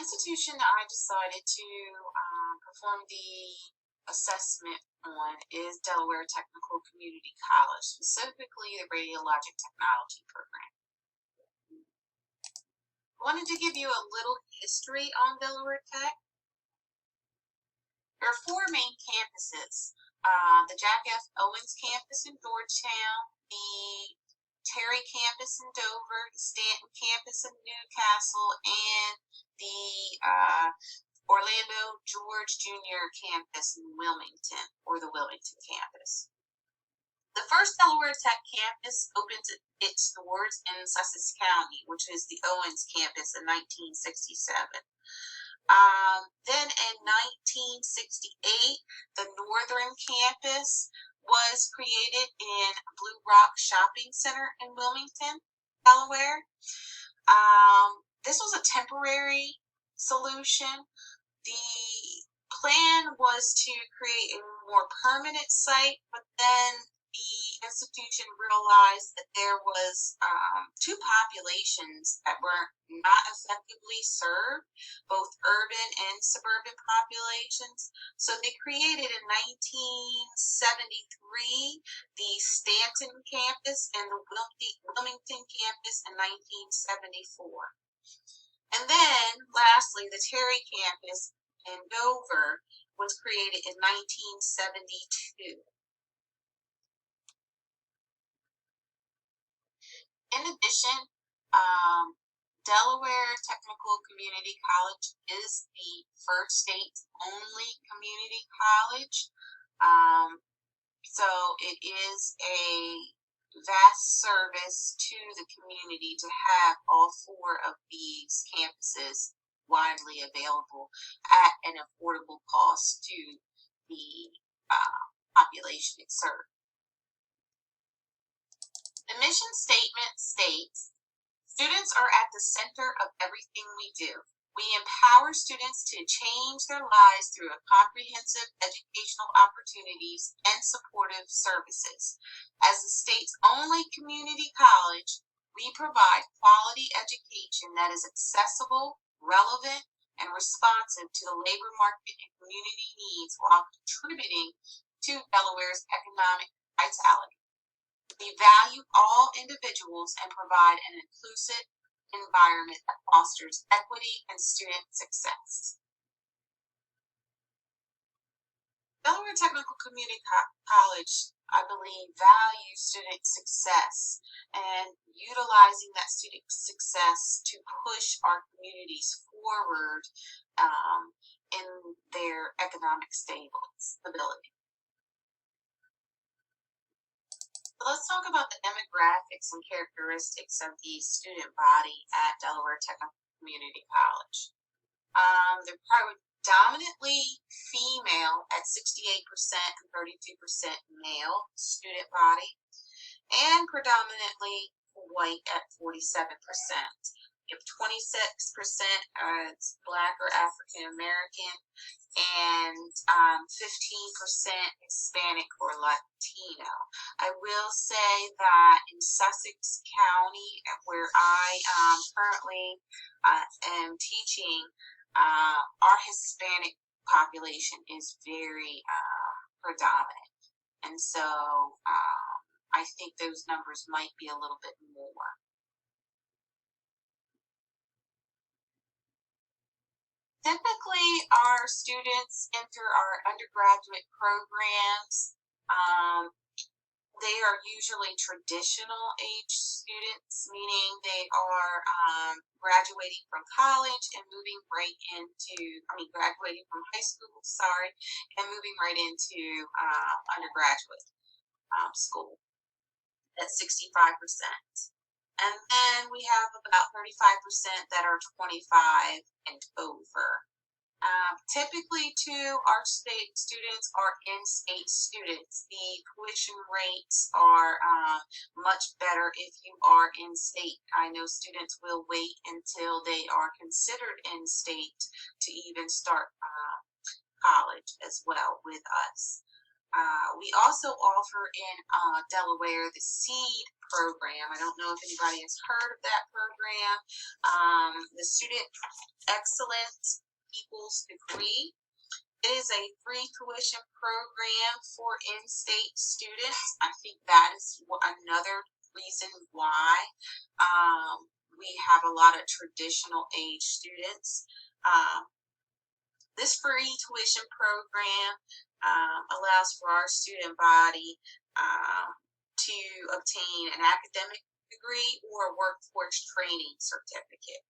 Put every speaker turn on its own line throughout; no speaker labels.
institution that I decided to perform the assessment on is Delaware Technical Community College, specifically the Radiologic Technology program. I wanted to give you a little history on Delaware Tech. There are four main campuses. The Jack F. Owens campus in Georgetown, the Terry campus in Dover, the Stanton campus in Newcastle, and the Orlando George Jr. campus in Wilmington, or the Wilmington campus. The first Delaware Tech campus opened its doors in Sussex County, which is the Owens campus, in 1967. Then in 1968, the Northern campus was created in Blue Rock Shopping Center in Wilmington, Delaware. This was a temporary solution. The plan was to create a more permanent site, but then the institution realized that there was two populations that were not effectively served, both urban and suburban populations. So they created in 1973 the Stanton campus and the Wilmington campus in 1974. And then, lastly, the Terry campus in Dover was created in 1972. In addition, Delaware Technical Community College is the first state's only community college. So it is a vast service to the community to have all four of these campuses widely available at an affordable cost to the population it serves. The mission statement states, students are at the center of everything we do. We empower students to change their lives through a comprehensive educational opportunities and supportive services. As the state's only community college, we provide quality education that is accessible, relevant, and responsive to the labor market and community needs while contributing to Delaware's economic vitality. We value all individuals and provide an inclusive environment that fosters equity and student success. Delaware Technical Community College, I believe, values student success and utilizing that student success to push our communities forward in their economic stability. Let's talk about the demographics and characteristics of the student body at Delaware Technical Community College. They're predominantly female at 68% and 32% male student body, and predominantly white at 47%. You have 26% as Black or African American, and 15% Hispanic or Latino. I will say that in Sussex County, where I currently am teaching, our Hispanic population is very predominant. And so I think those numbers might be a little bit more. Typically, our students enter our undergraduate programs. They are usually traditional age students, meaning they are graduating from college and moving right into, graduating from high school, and moving right into undergraduate school at 65%. And then we have about 35% that are 25 and over. Typically, too, our state students are in-state students. The tuition rates are much better if you are in-state. I know students will wait until they are considered in-state to even start college as well with us. We also offer in Delaware the SEED program. I don't know if anybody has heard of that program. The Student Excellence Equals Degree. It is a free tuition program for in-state students. I think that is another reason why we have a lot of traditional age students. This free tuition program allows for our student body to obtain an academic degree or a workforce training certificate.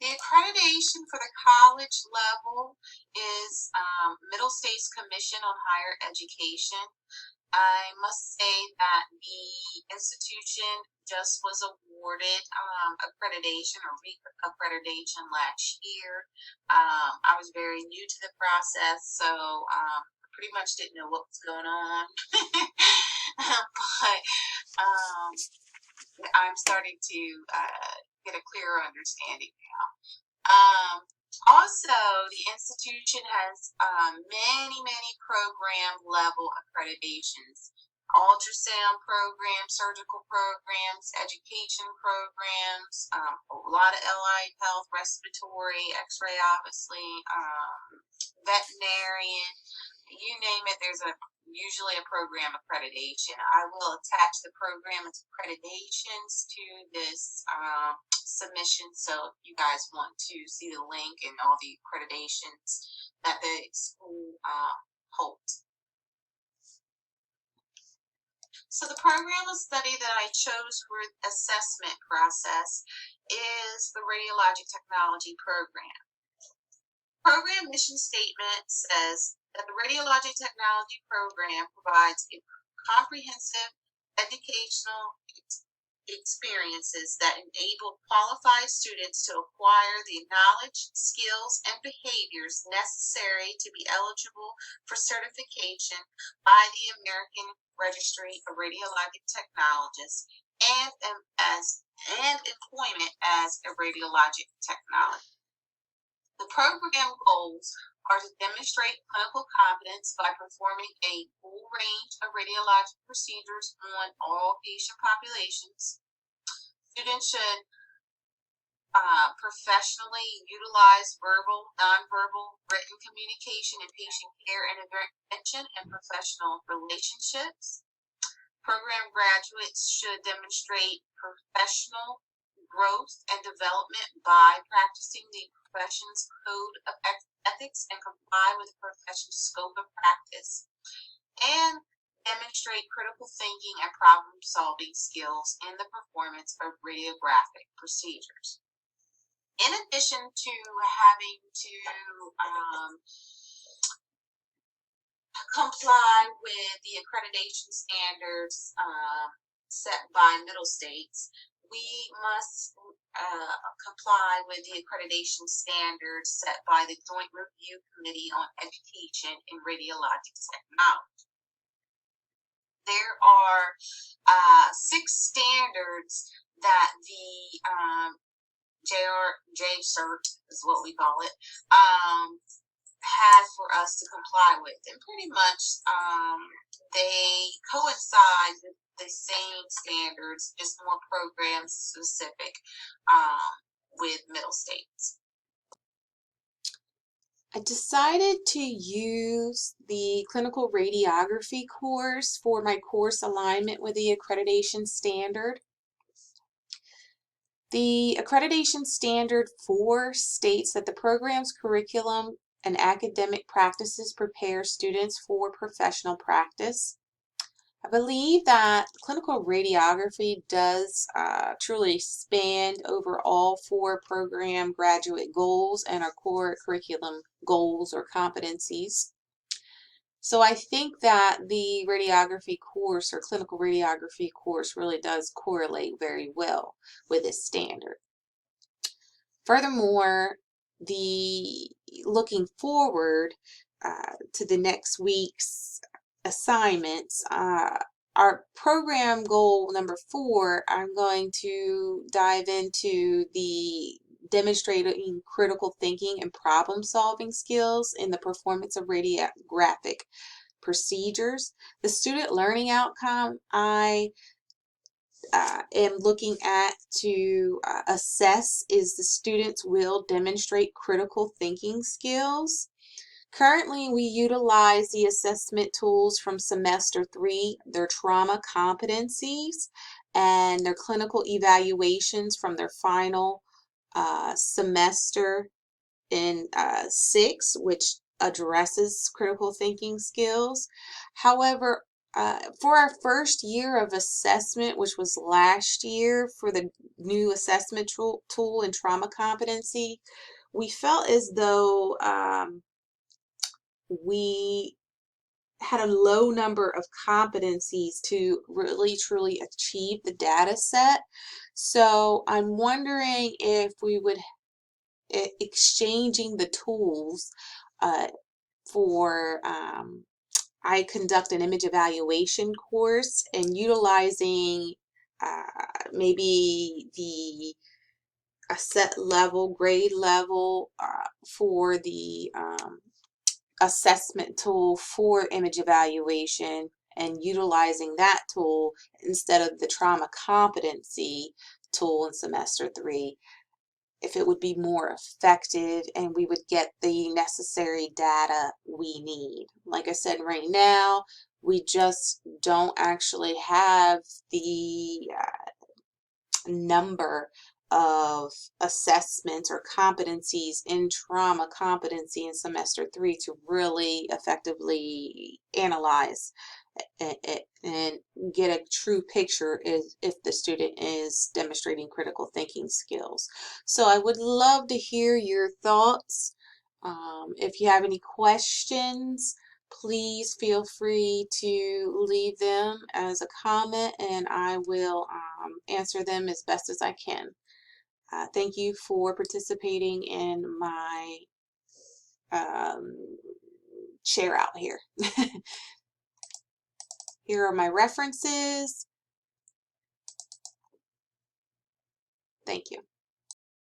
The accreditation for the college level is Middle States Commission on Higher Education. I must say that the institution just was awarded accreditation or re-accreditation last year. I was very new to the process, so pretty much didn't know what was going on. But I'm starting to get a clearer understanding now. Also, the institution has many program level accreditations. Ultrasound programs, surgical programs, education programs, a lot of allied health, respiratory, x-ray obviously, veterinarian, you name it, there's usually a program accreditation. I will attach the program accreditations to this submission, so if you guys want to see the link and all the accreditations that the school holds. So the program of study that I chose for assessment process is the Radiologic Technology Program. Program mission statement says that the Radiologic Technology Program provides a comprehensive educational experiences that enable qualified students to acquire the knowledge, skills, and behaviors necessary to be eligible for certification by the American Registry of Radiologic Technologists and employment as a radiologic technologist. The program goals are to demonstrate clinical competence by performing a full range of radiologic procedures on all patient populations. Students should professionally utilize verbal, nonverbal, written communication in patient care and intervention and professional relationships. Program graduates should demonstrate professional growth and development by practicing the profession's code of ethics and comply with the profession's scope of practice, and demonstrate critical thinking and problem-solving skills in the performance of radiographic procedures. In addition to having to comply with the accreditation standards set by Middle States, we must comply with the accreditation standards set by the Joint Review Committee on Education in Radiologic Technology. There are 6 standards that the JCERT is what we call it, has for us to comply with, and pretty much they coincide with the same standards, just more program specific with Middle States.
I decided to use the clinical radiography course for my course alignment with the accreditation standard. The accreditation standard 4 states that the program's curriculum and academic practices prepare students for professional practice. I believe that clinical radiography does truly span over all 4 program graduate goals and our core curriculum goals or competencies. So I think that the radiography course or clinical radiography course really does correlate very well with this standard. Furthermore, looking forward to the next week's assignments, our program goal number 4, I'm going to dive into the demonstrating critical thinking and problem solving skills in the performance of radiographic procedures. The student learning outcome I am looking at to assess is the students will demonstrate critical thinking skills. Currently, we utilize the assessment tools from semester 3, their trauma competencies, and their clinical evaluations from their final semester in 6, which addresses critical thinking skills. However, for our first year of assessment, which was last year for the new assessment tool and trauma competency, we felt as though we had a low number of competencies to really truly achieve the data set. So I'm wondering if we would exchanging the tools for I conduct an image evaluation course and utilizing maybe the a set level, grade level for the assessment tool for image evaluation and utilizing that tool instead of the trauma competency tool in semester 3, if it would be more effective and we would get the necessary data we need. Like I said, right now, we just don't actually have the number of assessments or competencies in trauma competency in semester 3 to really effectively analyze it and get a true picture if the student is demonstrating critical thinking skills. So I would love to hear your thoughts. If you have any questions, please feel free to leave them as a comment and I will answer them as best as I can. Thank you for participating in my share out here. Here are my references. Thank you.